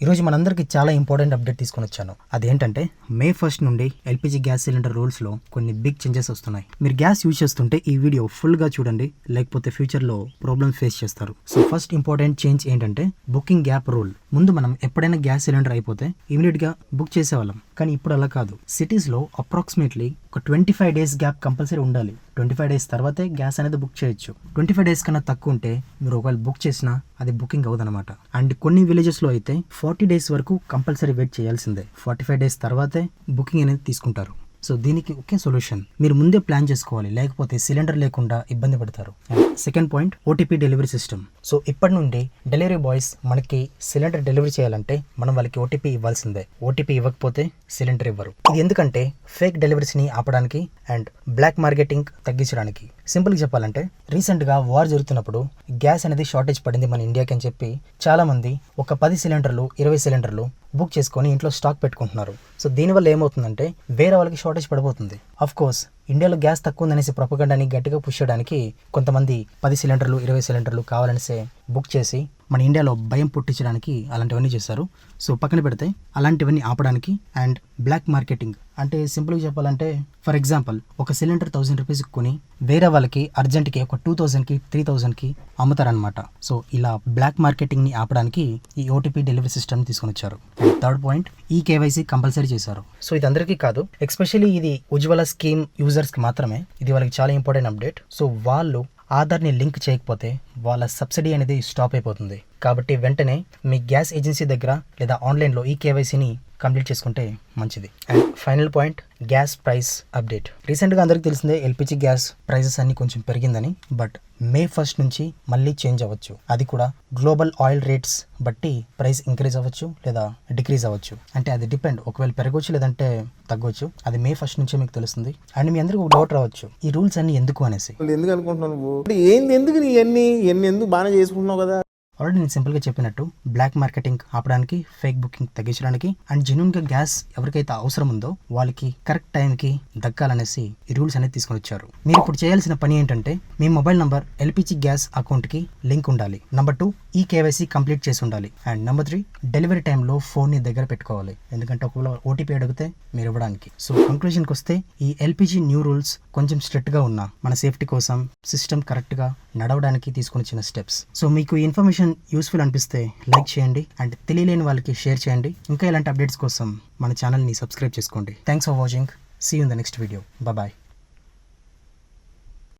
ఈరోజు మనందరికీ చాలా ఇంపార్టెంట్ అప్డేట్ తీసుకొని వచ్చాను. అదేంటంటే మే 1 నుండి ఎల్పిజి గ్యాస్ సిలిండర్ రూల్స్లో కొన్ని బిగ్ చేంజెస్ వస్తున్నాయి. మీరు గ్యాస్ యూజ్ చేస్తుంటే ఈ వీడియో ఫుల్గా చూడండి, లేకపోతే ఫ్యూచర్లో ప్రాబ్లమ్ ఫేస్ చేస్తారు. సో ఫస్ట్ ఇంపార్టెంట్ చేంజ్ ఏంటంటే బుకింగ్ గ్యాప్ రూల్. ముందు మనం ఎప్పుడైనా గ్యాస్ సిలిండర్ అయిపోతే ఇమీడియట్గా బుక్ చేసేవాళ్ళం, కానీ ఇప్పుడు అలా కాదు. సిటీస్లో అప్రాక్సిమేట్లీ ఒక 25 days గ్యాప్ కంపల్సరీ ఉండాలి. 25 days తర్వాతే గ్యాస్ అనేది బుక్ చేయొచ్చు. 25 days కన్నా తక్కువ ఉంటే మీరు ఒకవేళ బుక్ చేసినా అది బుకింగ్ అవ్వదన్నమాట. అండ్ కొన్ని విలేజెస్లో అయితే 40 days వరకు కంపల్సరీ వెయిట్ చేయాల్సిందే. 45 days తర్వాతే బుకింగ్ అనేది తీసుకుంటారు. సో దీనికి ఒకే సొల్యూషన్, మీరు ముందే ప్లాన్ చేసుకోవాలి, లేకపోతే సిలిండర్ లేకుండా ఇబ్బంది పడతారు. Second point, OTP delivery system. So ఇప్పటి నుండి డెలివరీ బాయ్స్ మనకి సిలిండర్ డెలివరీ చేయాలంటే మనం వాళ్ళకి ఓటీపీ ఇవ్వాల్సిందే. ఓటీపీ ఇవ్వకపోతే సిలిండర్ ఇవ్వరు. ఇది ఎందుకంటే ఫేక్ డెలివరీస్ని ఆపడానికి అండ్ బ్లాక్ మార్కెటింగ్ తగ్గించడానికి. సింపుల్గా చెప్పాలంటే రీసెంట్గా వార్ జరుగుతున్నప్పుడు గ్యాస్ అనేది షార్టేజ్ పడింది మన ఇండియాకి అని చెప్పి చాలా మంది ఒక 10 సిలిండర్లు 20 సిలిండర్లు బుక్ చేసుకొని ఇంట్లో స్టాక్ పెట్టుకుంటున్నారు. సో దీనివల్ల ఏమవుతుందంటే వేరే వాళ్ళకి షార్టేజ్ పడిపోతుంది. అఫ్ కోర్స్ ఇండియాలో గ్యాస్ తక్కువ ఉందనేసి ప్రొపగండాని గట్టిగా పుష్ చేయడానికి కొంతమంది 10 సిలిండర్లు 20 సిలిండర్లు కావాలనేసి బుక్ చేసి మన ఇండియాలో భయం పుట్టించడానికి అలాంటివన్నీ చేస్తారు. సో పక్కన పెడితే అలాంటివన్నీ ఆపడానికి అండ్ బ్లాక్ మార్కెటింగ్ అంటే సింపుల్గా చెప్పాలంటే ఫర్ ఎగ్జాంపుల్ ఒక సిలిండర్ 1000 రూపీస్ కొని వేరే వాళ్ళకి అర్జెంట్కి ఒక 2000కి 3000కి అమ్ముతారనమాట. సో ఇలా బ్లాక్ మార్కెటింగ్ని ఆపడానికి ఈ ఓటీపీ డెలివరీ సిస్టమ్ తీసుకొని వచ్చారు. థర్డ్ పాయింట్, ఈ కేవైసీ కంపల్సరీ చేశారు. సో ఇది అందరికీ కాదు, ఎస్పెషల్లీ ఇది ఉజ్వల స్కీమ్ యూజర్స్కి మాత్రమే. ఇది వాళ్ళకి చాలా ఇంపార్టెంట్ అప్డేట్. సో వాళ్ళు ఆధార్ని లింక్ చేయకపోతే వాళ్ళ సబ్సిడీ అనేది స్టాప్ అయిపోతుంది. కాబట్టి వెంటనే మీ గ్యాస్ ఏజెన్సీ దగ్గర లేదా ఆన్లైన్లో ఈ కేవైసీని కంప్లీట్ చేసుకుంటే మంచిది. And final point, gas price update. రీసెంట్గా అందరికీ తెలిసిందే ఎల్పిజి గ్యాస్ ప్రైసెస్ అన్ని కొంచెం పెరిగిందని. బట్ మే 1 నుంచి మళ్ళీ చేంజ్ అవ్వచ్చు. అది కూడా గ్లోబల్ ఆయిల్ రేట్స్ బట్టి ప్రైస్ ఇంక్రీజ్ అవ్వచ్చు లేదా డిక్రీజ్ అవ్వచ్చు. అంటే అది డిపెండ్, ఒకవేళ పెరగవచ్చు లేదంటే తగ్గవచ్చు. అది మే 1 నుంచే మీకు తెలుస్తుంది. అండ్ మీ అందరికీ ఒక డౌట్ రావచ్చు, ఈ రూల్స్ అన్ని ఎందుకు అనేసి. ఎందుకు అనుకుంటున్నావు? ఏంది ఎందుకు ఇవన్నీ ఎందుకు బాగానే చేసుకుంటున్నావు కదా? ఆల్రెడీ నేను సింపుల్గా చెప్పినట్టు బ్లాక్ మార్కెటింగ్ ఆపడానికి, ఫేక్ బుకింగ్ తగ్గించడానికి అండ్ జెన్యూన్గా గ్యాస్ ఎవరికైతే అవసరం ఉందో వాళ్ళకి కరెక్ట్ టైంకి దక్కాలనేసి ఈ రూల్స్ అనేది తీసుకొని వచ్చారు. మీరు ఇప్పుడు చేయాల్సిన పని ఏంటంటే మీ మొబైల్ నంబర్ ఎల్పిజి గ్యాస్ అకౌంట్కి లింక్ ఉండాలి. నెంబర్ 2, ఈ కేవైసీ కంప్లీట్ చేసి ఉండాలి. అండ్ నెంబర్ 3, డెలివరీ టైంలో ఫోన్ని దగ్గర పెట్టుకోవాలి, ఎందుకంటే ఒకవేళ ఓటీపీ అడిగితే మీరు ఇవ్వడానికి. సో కంక్లూజన్కి వస్తే ఈ ఎల్పిజి న్యూ రూల్స్ కొంచెం స్ట్రిక్ట్గా ఉన్నా మన సేఫ్టీ కోసం సిస్టమ్ కరెక్ట్గా నడవడానికి తీసుకొని వచ్చిన స్టెప్స్. సో మీకు ఈ ఇన్ఫర్మేషన్ యూస్ఫుల్ అనిపిస్తే లైక్ చేయండి అండ్ తెలియలేని వాళ్ళకి షేర్ చేయండి. ఇంకా ఇలాంటి అప్డేట్స్ కోసం మన ఛానల్ని సబ్స్క్రైబ్ చేసుకోండి. Thanks for watching. See you in the next video. Bye.